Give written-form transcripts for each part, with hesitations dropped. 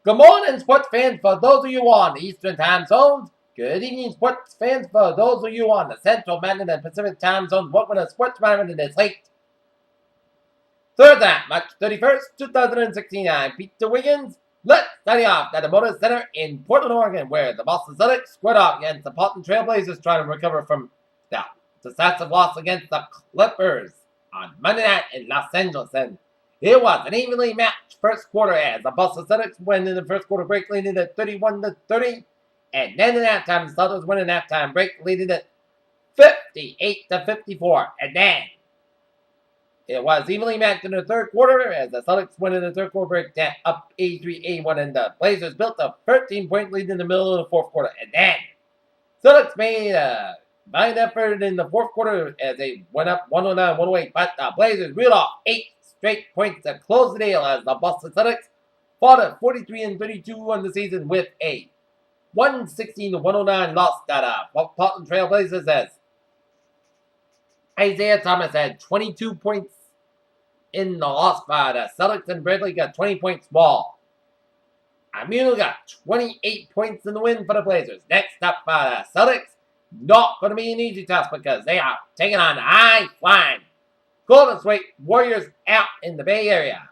Good morning, sports fans, for those of you on the Eastern time zones. Good evening, sports fans, for those of you on the Central, Mountain, and Pacific time zones. Welcome to Sports Management in this late Thursday, March 31st, 2016. I'm Peter Wiggins. Let's study off at the Moda Center in Portland, Oregon, where the Boston Celtics squared off against the Portland Trailblazers, trying to recover from the decisive loss against the Clippers on Monday night in Los Angeles. And it was an evenly matched first quarter as the Boston Celtics win in the first quarter break, leading at 31-30. And then in halftime, the Celtics win in halftime break, leading at 58-54. And then it was evenly matched in the third quarter as the Celtics win in the third quarter break, up 83-81, and the Blazers built a 13-point lead in the middle of the fourth quarter. And then Celtics made a fine effort in the fourth quarter as they went up 109-108, but the Blazers reeled off 8 straight points to close the deal as the Boston Celtics fought at 43-32 on the season with a 116-109 loss to the Portland Trailblazers as Isaiah Thomas had 22 points in the loss by the Celtics, and Bradley got 20 points more. Aminu got 28 points in the win for the Blazers. Next up by the Celtics, not going to be an easy task because they are taking on the high-flying Golden State Warriors out in the Bay Area.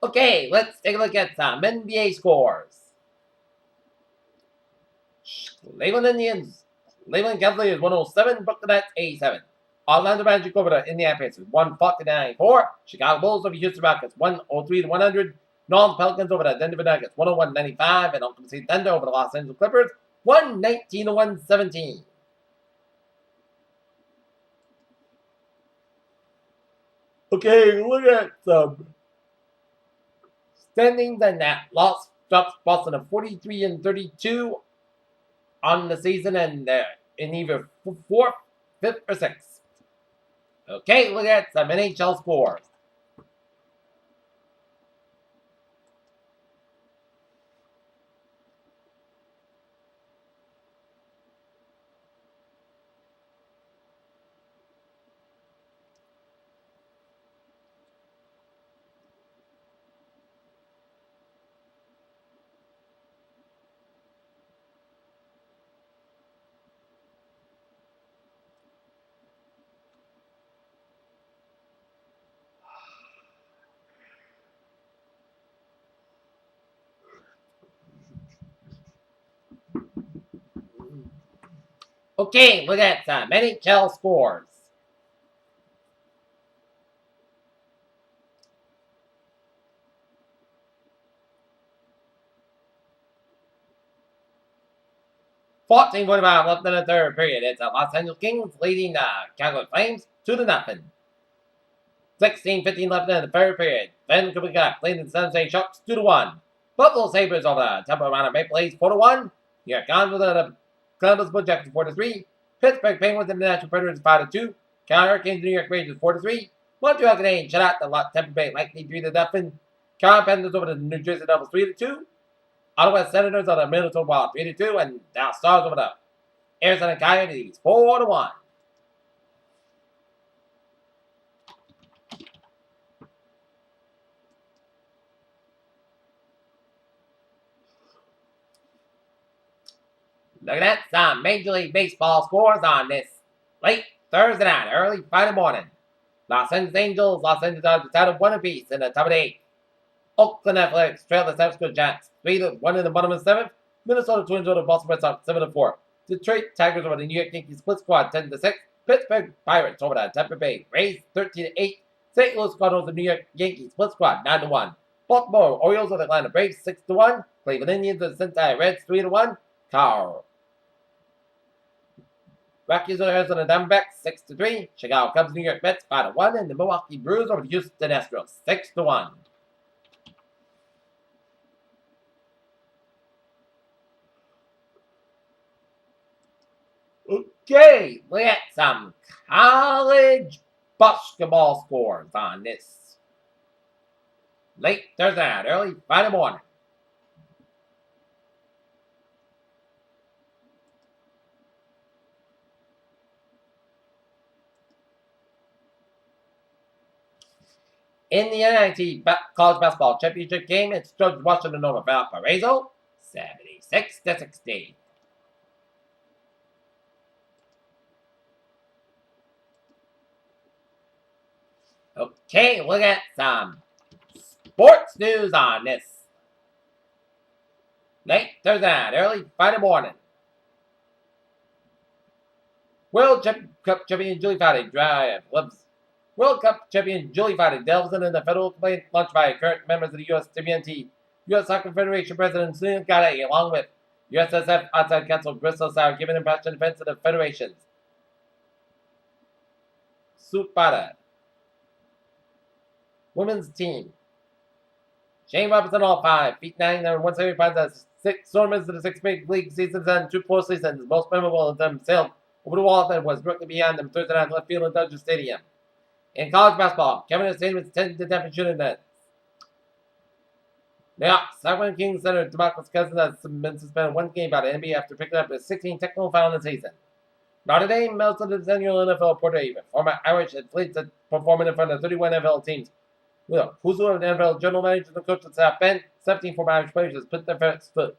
Okay, let's take a look at some NBA scores. Cleveland Cavaliers 107, Brooklyn Nets 87. Orlando Magic over the Indiana Pacers 149-4. Chicago Bulls over Houston Rockets 103-100. New Orleans Pelicans over the Denver Nuggets 101-95, and Oklahoma City Thunder over the Los Angeles Clippers 119-117. Okay, look at some standings, and that loss drops Boston to 43-32 on the season, and they're in either 4th, 5th, or 6th. Okay, look at some NHL scores. Okay, look at some NHL scores. Fourteen 45 left in the third period. It's the Los Angeles Kings leading the Calgary Flames 2-0. 16-15 left in the third period. Vancouver Canucks leading the San Jose Sharks 2-1. Buffalo Sabres over the Tampa Bay Maple Leafs 4-1. New York Islanders over the Columbus Blue Jackets 4-3. Pittsburgh Penguins and the Nashville Predators 5-2. Carolina Hurricanes New York Rangers 4-3. Montreal Canadiens shut out the Tampa Bay Lightning 3-0. Carolina Panthers over the New Jersey Devils 3-2. Ottawa Senators over the Minnesota Wild 3-2, and Dallas Stars over the Arizona Coyotes 4-1. Look at that, some Major League Baseball scores on this late Thursday night, early Friday morning. Los Angeles Angels, Los Angeles Dodgers tied 1 apiece in the top of the 8th. Oakland Athletics trail the San Francisco Giants 3-1 in the bottom of the 7th. Minnesota Twins over the Boston Red Sox 7-4. Detroit Tigers over the New York Yankees split squad 10-6. Pittsburgh Pirates over the Tampa Bay Rays 13-8. St. Louis Cardinals over the New York Yankees split squad 9-1. Baltimore Orioles over the Atlanta Braves 6-1. Cleveland Indians over the Cincinnati Reds 3-1. Carl Rockies over the Arizona Diamondbacks 6-3. Chicago Cubs New York Mets 5-1, and the Milwaukee Brewers over the Houston Astros 6-1. Okay, look at some college basketball scores on this late Thursday night, early Friday morning. In the NIT College Basketball Championship game, it's George Washington over Valparaiso, 76-60. Okay, look at some sports news on this late Thursday night, early Friday morning. World Cup champion Julie Foudy World Cup champion Julie Foudy delves into the federal complaint launched by current members of the USWNT, U.S. Soccer Federation President Sunil Gade, along with USSF outside counsel Bristol Sauer, giving impression defense of the federations. Supada. Women's team. Shane Robinson, all 5 feet 9, number 175, has 6 tournaments in the 6 big league seasons and 2 post seasons. Most memorable of them sailed over the wall that was directly beyond them Thursday night left field in Dodger Stadium. In college basketball, Kevin Stadium's 10 to 10 shooting net. Now, Sacramento Kings center DeMarcus Cousins has been suspended 1 game by the NBA after picking up a 16 technical foul in the season. Notre Dame melted the annual NFL portrait, former Irish athletes performing in front of 31 NFL teams. Who's the NFL general manager and coach at South Bend? 17 former Irish players has put their first foot.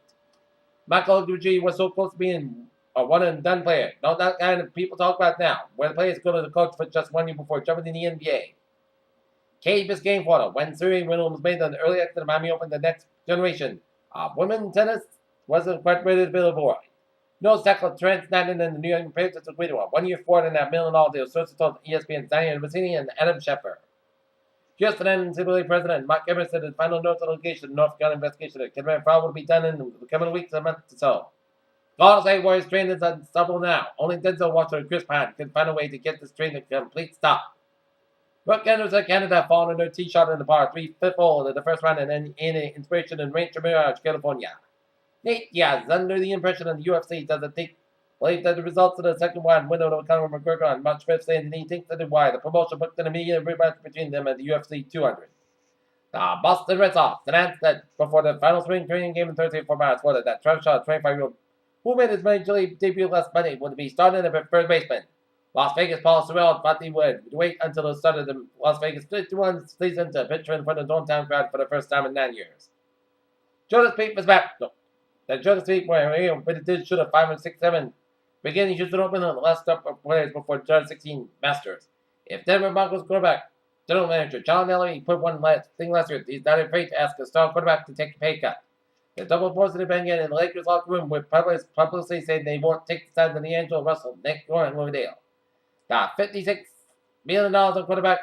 Michael Gucci was so close to being a one-and-done player. Not that kind of people talk about now, where the players go to the coach for just 1 year before jumping in the NBA. Kate Biscayne Porter, when Serena Williams was made an early exit of Miami Open, the next generation of women's tennis wasn't quite ready to build a boy. No tackle Trent Snyder and the New York Patriots agreed to a 1 year $4.5 million deal, sources told ESPN's Daniel Bassini and Adam Scheffer. Just an NCAA president, Mark Evers, said his final notes on litigation, North Carolina investigation that can probably be done in the coming weeks and months or so. Golden State Warriors train is unstoppable now. Only Denzel Washington and Chris Pine can find a way to get this train to complete stop. Brooke Anderson, Canada, fallen on their tee shot in the par 3 fifth hole in the first round and in Inspiration in Rancho Mirage, California. Nate Diaz, under the impression that the UFC doesn't believe that the results of the second round window of Conor McGregor on March 5th, saying that he thinks that is why the promotion booked an immediate rematch between them at the UFC 200. The Boston Red Sox announced that before the final spring training game on Thursday for March, that Travis Shaw, 25-year-old, who made his major league debut last Monday, would be starting at first baseman. Las Vegas Paul Sorrell thought he would wait until the start of the Las Vegas 51 season to pitch in front of the hometown crowd for the first time in 9 years. Jonas Pete was back. No. The Jonas Pete, but it did shoot a 5 and 6 7. Beginning Houston Open on the last stop of players before 2016 Masters. If Denver Broncos quarterback, general manager John Elway put one thing last year, he's not afraid to ask a star quarterback to take a pay cut. The double positive opinion in the Lakers locker room with publicly saying they won't take the side of the Angelo Russell, Nick Warren, and Louisdale. The $56 million on quarterbacks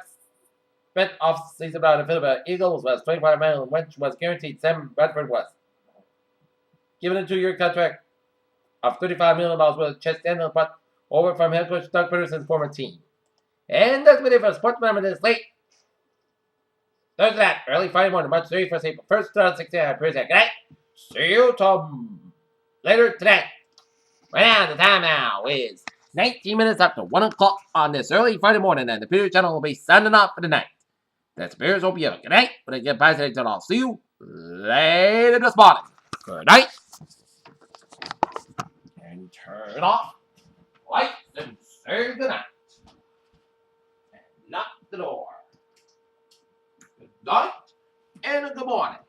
spent off season by the Philadelphia Eagles was $25 million, which was guaranteed. Sam Bradford was given a 2-year contract of $35 million with Chet Stanley, but over from head coach Doug Peterson's former team. And that's been it for Sports Member this late Thursday night, early Friday morning, March 31st, April 1st, 2016. Good night. See you later today. Right now, the time now is 19 minutes after 1 o'clock on this early Friday morning, and the Peter channel will be signing off for the night. That's Bears. Hope you have a good night. When I get by today, I'll see you later this morning. Good night. And turn off lights and say good night. And lock the door. Good night and a good morning.